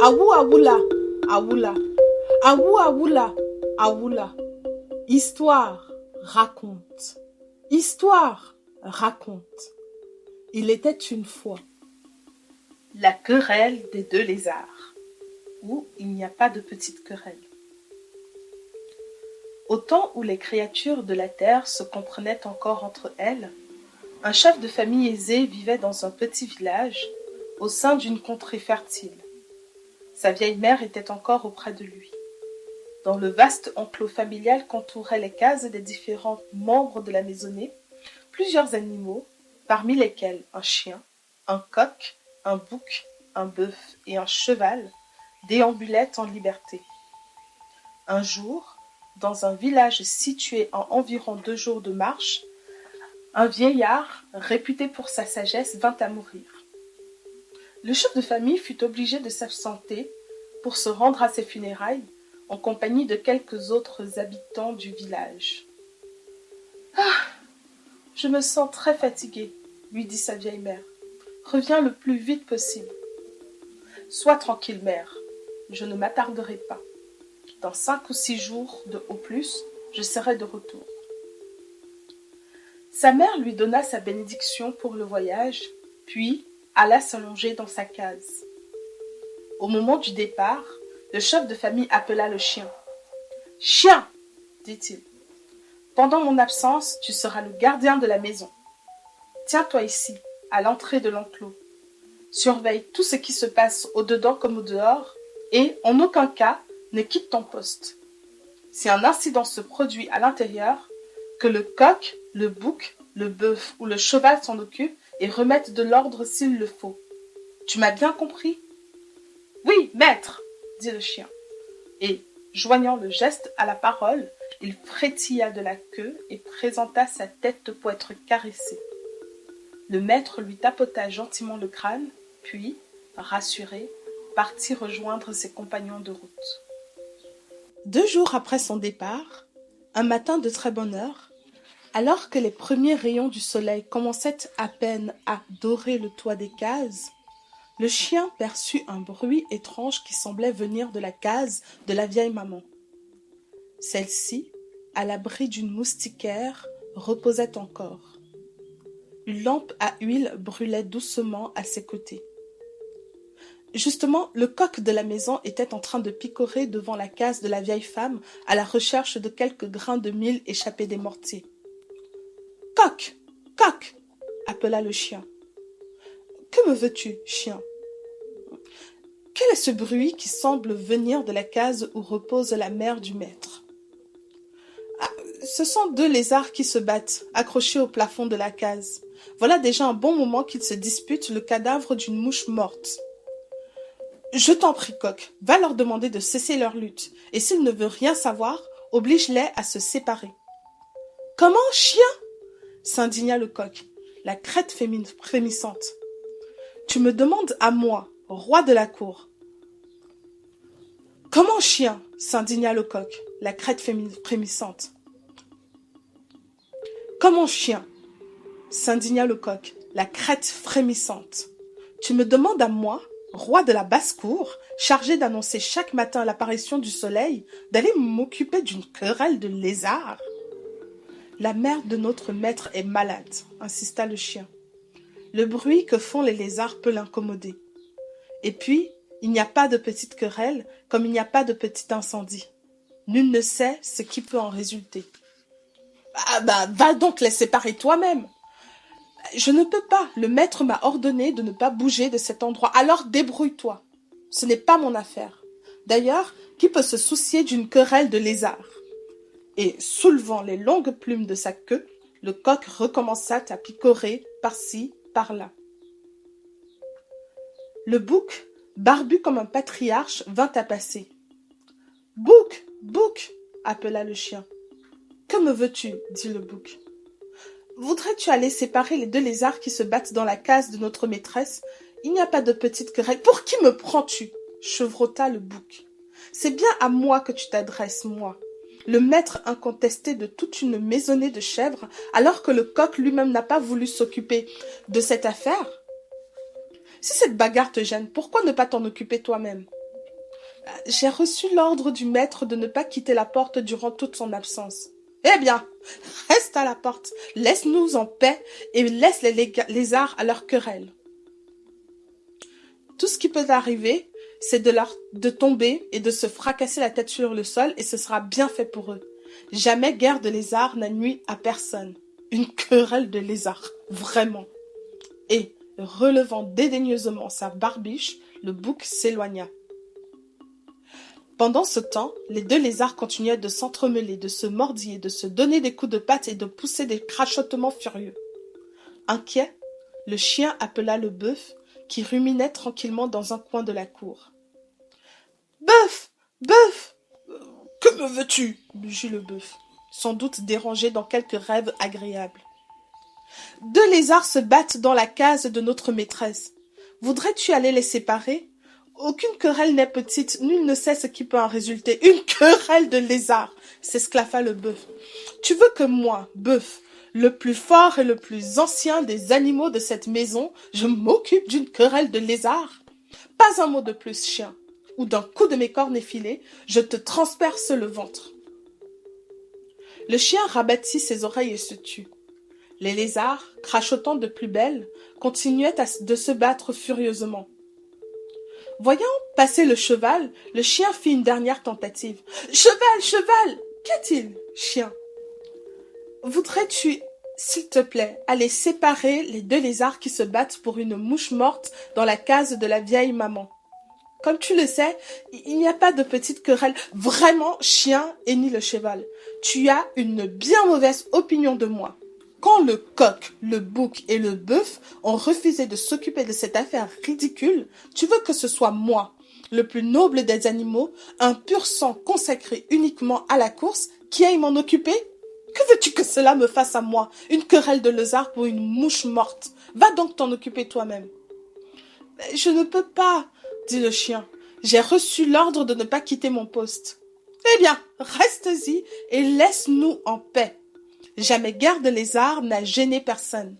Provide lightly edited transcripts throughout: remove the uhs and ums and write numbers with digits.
Aou aoula, aoula, aou aoula, aoula. Histoire, raconte. Histoire, raconte. Il était une fois la querelle des deux lézards, où il n'y a pas de petite querelle. Au temps où les créatures de la terre se comprenaient encore entre elles, un chef de famille aisé vivait dans un petit village, au sein d'une contrée fertile. Sa vieille mère était encore auprès de lui. Dans le vaste enclos familial qu'entouraient les cases des différents membres de la maisonnée, plusieurs animaux, parmi lesquels un chien, un coq, un bouc, un bœuf et un cheval, déambulaient en liberté. Un jour, dans un village situé à environ 2 jours de marche, un vieillard, réputé pour sa sagesse, vint à mourir. Le chef de famille fut obligé de s'absenter pour se rendre à ses funérailles en compagnie de quelques autres habitants du village. « Ah, je me sens très fatiguée, » lui dit sa vieille mère. « Reviens le plus vite possible. »« Sois tranquille, mère, je ne m'attarderai pas. Dans 5 ou 6 jours au plus, je serai de retour. » Sa mère lui donna sa bénédiction pour le voyage, puis alla s'allonger dans sa case. Au moment du départ, le chef de famille appela le chien. « Chien !» dit-il. « Pendant mon absence, tu seras le gardien de la maison. Tiens-toi ici, à l'entrée de l'enclos. Surveille tout ce qui se passe au-dedans comme au-dehors et, en aucun cas, ne quitte ton poste. Si un incident se produit à l'intérieur, que le coq, le bouc, le bœuf ou le cheval s'en occupent et remettent de l'ordre s'il le faut. Tu m'as bien compris ? » ?»« Oui, maître !» dit le chien. Et, joignant le geste à la parole, il frétilla de la queue et présenta sa tête pour être caressé. Le maître lui tapota gentiment le crâne, puis, rassuré, partit rejoindre ses compagnons de route. 2 jours après son départ, un matin de très bonne heure, alors que les premiers rayons du soleil commençaient à peine à dorer le toit des cases, le chien perçut un bruit étrange qui semblait venir de la case de la vieille maman. Celle-ci, à l'abri d'une moustiquaire, reposait encore. Une lampe à huile brûlait doucement à ses côtés. Justement, le coq de la maison était en train de picorer devant la case de la vieille femme à la recherche de quelques grains de mil échappés des mortiers. « Coq ! Coq !» appela le chien. « Que me veux-tu, chien ? Quel est ce bruit qui semble venir de la case où repose la mère du maître ? » Ah, ce sont 2 lézards qui se battent, accrochés au plafond de la case. Voilà déjà un bon moment qu'ils se disputent le cadavre d'une mouche morte. Je t'en prie, coq, va leur demander de cesser leur lutte, et s'ils ne veulent rien savoir, oblige-les à se séparer. Comment, chien ? S'indigna le coq, la crête frémissante. Tu me demandes à moi, roi de la cour. Comment, chien ? S'indigna le coq, la crête frémissante. Comment, chien ? S'indigna le coq, la crête frémissante. Tu me demandes à moi, roi de la basse-cour, chargé d'annoncer chaque matin l'apparition du soleil, d'aller m'occuper d'une querelle de lézards ? La mère de notre maître est malade, insista le chien. Le bruit que font les lézards peut l'incommoder. Et puis, il n'y a pas de petite querelle comme il n'y a pas de petit incendie. Nul ne sait ce qui peut en résulter. Ah va donc les séparer toi-même. Je ne peux pas, le maître m'a ordonné de ne pas bouger de cet endroit, alors débrouille-toi. Ce n'est pas mon affaire. D'ailleurs, qui peut se soucier d'une querelle de lézards ? Et, soulevant les longues plumes de sa queue, le coq recommença à picorer par-ci, par-là. Le bouc, barbu comme un patriarche, vint à passer. « Bouc, bouc !» appela le chien. « Que me veux-tu » dit le bouc. « Voudrais-tu aller séparer les 2 lézards qui se battent dans la case de notre maîtresse ? Il n'y a pas de petite querelle. Pour qui me prends-tu » chevrota le bouc. « C'est bien à moi que tu t'adresses, moi. Le maître incontesté de toute une maisonnée de chèvres, alors que le coq lui-même n'a pas voulu s'occuper de cette affaire. Si cette bagarre te gêne, pourquoi ne pas t'en occuper toi-même ? J'ai reçu l'ordre du maître de ne pas quitter la porte durant toute son absence. Eh bien, reste à la porte, laisse-nous en paix et laisse les lézards à leur querelle. Tout ce qui peut arriver, c'est de tomber et de se fracasser la tête sur le sol et ce sera bien fait pour eux. Jamais guerre de lézards n'a nui à personne. Une querelle de lézards, vraiment. Et, relevant dédaigneusement sa barbiche, le bouc s'éloigna. Pendant ce temps, les deux lézards continuaient de s'entremêler, de se mordiller, de se donner des coups de patte et de pousser des crachotements furieux. Inquiet, le chien appela le bœuf, qui ruminait tranquillement dans un coin de la cour. « Bœuf! Bœuf! Que me veux-tu » mugit le bœuf, sans doute dérangé dans quelque rêve agréable. « Deux lézards se battent dans la case de notre maîtresse. Voudrais-tu aller les séparer ? Aucune querelle n'est petite, nul ne sait ce qui peut en résulter. Une querelle de lézards !» s'esclaffa le bœuf. « Tu veux que moi, bœuf, le plus fort et le plus ancien des animaux de cette maison, je m'occupe d'une querelle de lézards ? Pas un mot de plus, chien, ou d'un coup de mes cornes effilées, je te transperce le ventre. » Le chien rabattit ses oreilles et se tut. Les lézards, crachotant de plus belle, continuaient de se battre furieusement. Voyant passer le cheval, le chien fit une dernière tentative. « Cheval, cheval ! Qu'a-t-il, chien ? Voudrais-tu, s'il te plaît, aller séparer les deux lézards qui se battent pour une mouche morte dans la case de la vieille maman ? Comme tu le sais, il n'y a pas de petite querelle. Vraiment, chien, hennit le cheval. Tu as une bien mauvaise opinion de moi. Quand le coq, le bouc et le bœuf ont refusé de s'occuper de cette affaire ridicule, tu veux que ce soit moi, le plus noble des animaux, un pur sang consacré uniquement à la course, qui aille m'en occuper ? Que veux-tu que cela me fasse à moi ? Une querelle de lézard pour une mouche morte. Va donc t'en occuper toi-même. « Je ne peux pas, » dit le chien. « J'ai reçu l'ordre de ne pas quitter mon poste. »« Eh bien, reste-y et laisse-nous en paix. Jamais guerre de lézard n'a gêné personne. »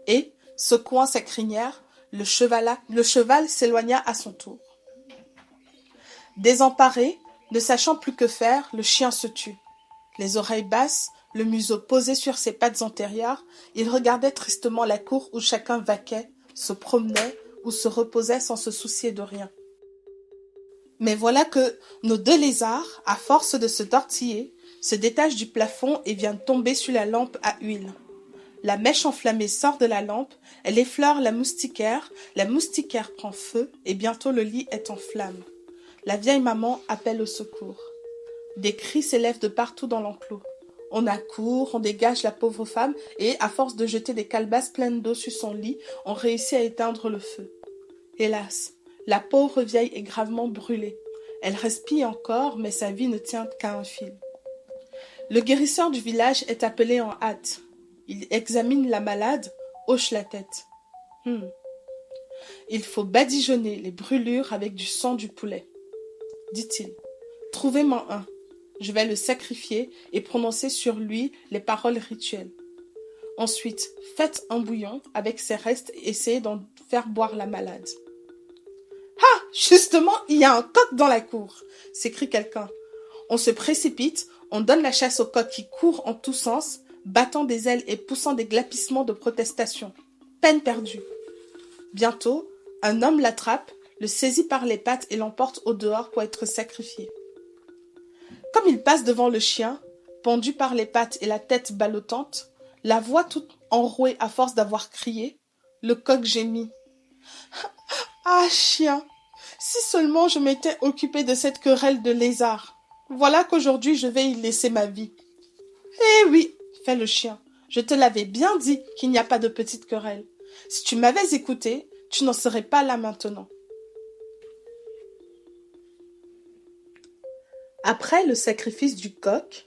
Et, secouant sa crinière, le cheval s'éloigna à son tour. Désemparé, ne sachant plus que faire, le chien se tut. Les oreilles basses, le museau posé sur ses pattes antérieures, il regardait tristement la cour où chacun vaquait, se promenait ou se reposait sans se soucier de rien. Mais voilà que nos deux lézards, à force de se tortiller, se détachent du plafond et viennent tomber sur la lampe à huile. La mèche enflammée sort de la lampe, elle effleure la moustiquaire prend feu et bientôt le lit est en flammes. La vieille maman appelle au secours. Des cris s'élèvent de partout dans l'enclos. On accourt, on dégage la pauvre femme et, à force de jeter des calebasses pleines d'eau sur son lit, on réussit à éteindre le feu. Hélas, la pauvre vieille est gravement brûlée. Elle respire encore, mais sa vie ne tient qu'à un fil. Le guérisseur du village est appelé en hâte. Il examine la malade, hoche la tête. Il faut badigeonner les brûlures avec du sang du poulet, dit-il. Trouvez-moi un. Je vais le sacrifier et prononcer sur lui les paroles rituelles. Ensuite, faites un bouillon avec ses restes et essayez d'en faire boire la malade. « Ah, justement, il y a un coq dans la cour !» s'écrie quelqu'un. On se précipite, on donne la chasse au coq qui court en tous sens, battant des ailes et poussant des glapissements de protestation. Peine perdue. Bientôt, un homme l'attrape, le saisit par les pattes et l'emporte au dehors pour être sacrifié. Comme il passe devant le chien, pendu par les pattes et la tête ballottante, la voix toute enrouée à force d'avoir crié, le coq gémit. « Ah, chien, si seulement je m'étais occupé de cette querelle de lézard. Voilà qu'aujourd'hui je vais y laisser ma vie. »« Eh oui, fait le chien, je te l'avais bien dit qu'il n'y a pas de petite querelle. Si tu m'avais écouté, tu n'en serais pas là maintenant. » Après le sacrifice du coq,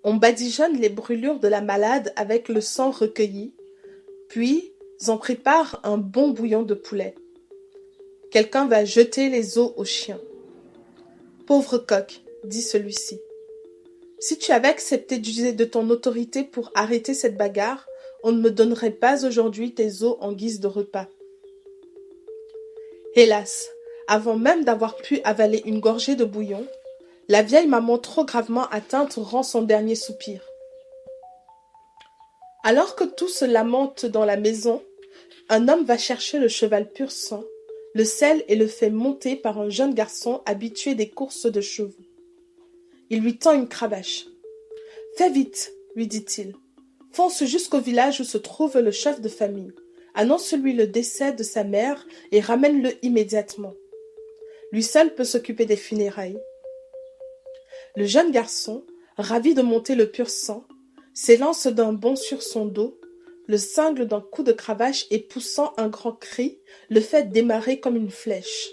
on badigeonne les brûlures de la malade avec le sang recueilli, puis on prépare un bon bouillon de poulet. Quelqu'un va jeter les os au chien. « Pauvre coq, dit celui-ci, si tu avais accepté d'user de ton autorité pour arrêter cette bagarre, on ne me donnerait pas aujourd'hui tes os en guise de repas. » Hélas, avant même d'avoir pu avaler une gorgée de bouillon, la vieille maman trop gravement atteinte rend son dernier soupir. Alors que tout se lamente dans la maison, un homme va chercher le cheval pur sang, le selle et le fait monter par un jeune garçon habitué des courses de chevaux. Il lui tend une cravache. « Fais vite, lui dit-il. Fonce jusqu'au village où se trouve le chef de famille. Annonce-lui le décès de sa mère et ramène-le immédiatement. Lui seul peut s'occuper des funérailles. » Le jeune garçon, ravi de monter le pur sang, s'élance d'un bond sur son dos, le cingle d'un coup de cravache et poussant un grand cri, le fait démarrer comme une flèche.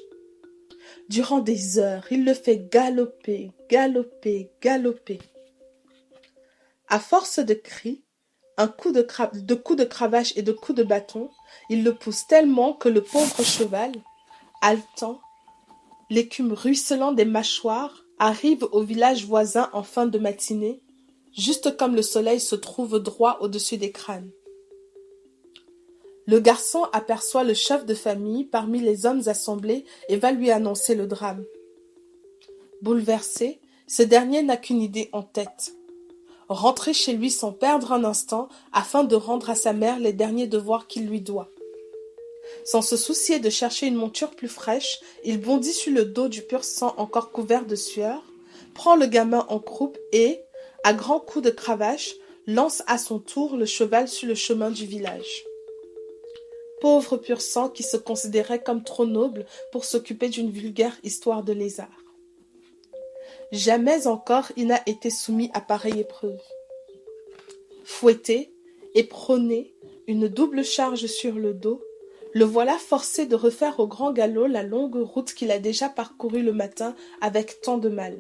Durant des heures, il le fait galoper, galoper, galoper. À force de cris, coups de cravache et de coups de bâton, il le pousse tellement que le pauvre cheval, haletant, l'écume ruisselant des mâchoires, arrive au village voisin en fin de matinée, juste comme le soleil se trouve droit au-dessus des crânes. Le garçon aperçoit le chef de famille parmi les hommes assemblés et va lui annoncer le drame. Bouleversé, ce dernier n'a qu'une idée en tête. Rentrer chez lui sans perdre un instant afin de rendre à sa mère les derniers devoirs qu'il lui doit. Sans se soucier de chercher une monture plus fraîche, il bondit sur le dos du pur sang encore couvert de sueur, prend le gamin en croupe et, à grands coups de cravache, lance à son tour le cheval sur le chemin du village. Pauvre pur sang qui se considérait comme trop noble pour s'occuper d'une vulgaire histoire de lézard. Jamais encore il n'a été soumis à pareille épreuve. Fouetté, éperonné, une double charge sur le dos, le voilà forcé de refaire au grand galop la longue route qu'il a déjà parcourue le matin avec tant de mal.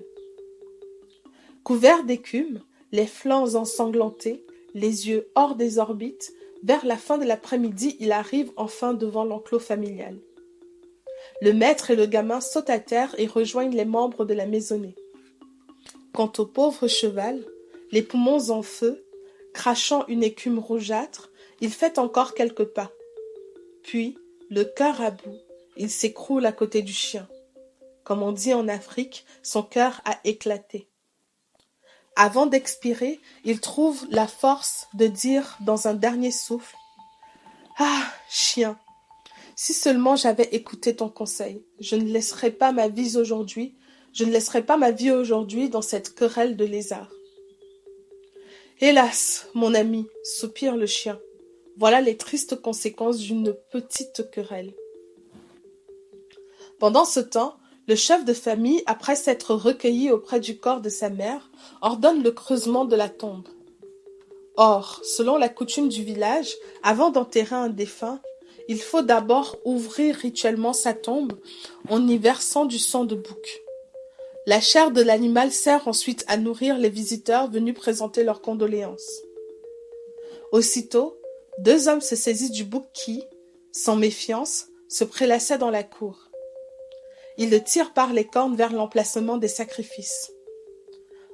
Couvert d'écume, les flancs ensanglantés, les yeux hors des orbites, vers la fin de l'après-midi, il arrive enfin devant l'enclos familial. Le maître et le gamin sautent à terre et rejoignent les membres de la maisonnée. Quant au pauvre cheval, les poumons en feu, crachant une écume rougeâtre, il fait encore quelques pas. Puis, le cœur à bout, il s'écroule à côté du chien. Comme on dit en Afrique, son cœur a éclaté. Avant d'expirer, il trouve la force de dire dans un dernier souffle « Ah, chien, si seulement j'avais écouté ton conseil, je ne laisserais pas ma vie aujourd'hui dans cette querelle de lézards. » Hélas, mon ami, soupire le chien, voilà les tristes conséquences d'une petite querelle. Pendant ce temps, le chef de famille, après s'être recueilli auprès du corps de sa mère, ordonne le creusement de la tombe. Or, selon la coutume du village, avant d'enterrer un défunt, il faut d'abord ouvrir rituellement sa tombe en y versant du sang de bouc. La chair de l'animal sert ensuite à nourrir les visiteurs venus présenter leurs condoléances. Aussitôt, 2 hommes se saisissent du bouc qui, sans méfiance, se prélassait dans la cour. Ils le tirent par les cornes vers l'emplacement des sacrifices.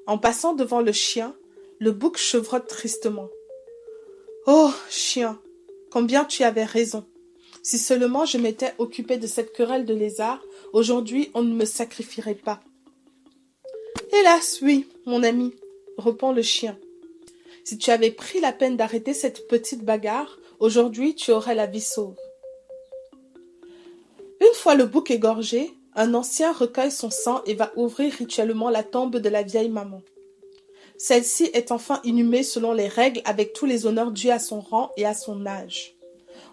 En passant devant le chien, le bouc chevrotte tristement. « Oh, chien, combien tu avais raison. Si seulement je m'étais occupé de cette querelle de lézards, aujourd'hui on ne me sacrifierait pas. »« Hélas, oui, mon ami, répond le chien. Si tu avais pris la peine d'arrêter cette petite bagarre, aujourd'hui tu aurais la vie sauve. » Une fois le bouc égorgé, un ancien recueille son sang et va ouvrir rituellement la tombe de la vieille maman. Celle-ci est enfin inhumée selon les règles avec tous les honneurs dus à son rang et à son âge.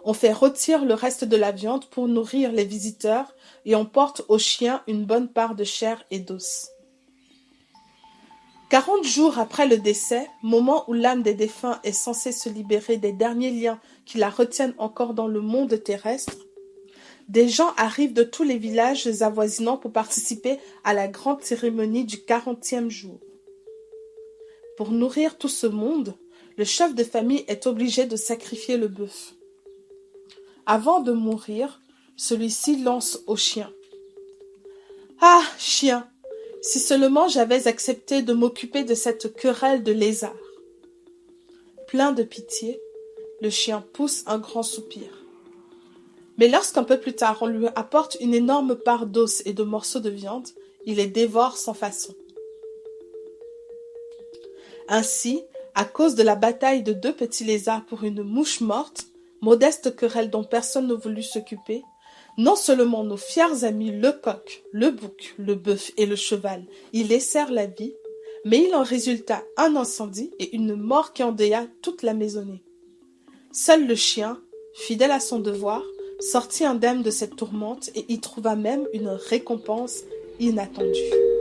On fait rôtir le reste de la viande pour nourrir les visiteurs et on porte au chien une bonne part de chair et d'os. 40 jours après le décès, moment où l'âme des défunts est censée se libérer des derniers liens qui la retiennent encore dans le monde terrestre, des gens arrivent de tous les villages avoisinants pour participer à la grande cérémonie du 40e jour. Pour nourrir tout ce monde, le chef de famille est obligé de sacrifier le bœuf. Avant de mourir, celui-ci lance au chien. « Ah, chien, si seulement j'avais accepté de m'occuper de cette querelle de lézards. » Plein de pitié, le chien pousse un grand soupir. Mais lorsqu'un peu plus tard on lui apporte une énorme part d'os et de morceaux de viande, il les dévore sans façon. Ainsi, à cause de la bataille de deux petits lézards pour une mouche morte, modeste querelle dont personne ne voulut s'occuper, non seulement nos fiers amis le coq, le bouc, le bœuf et le cheval y laissèrent la vie, mais il en résulta un incendie et une mort qui endeuilla toute la maisonnée. Seul le chien, fidèle à son devoir, sortit indemne de cette tourmente et y trouva même une récompense inattendue.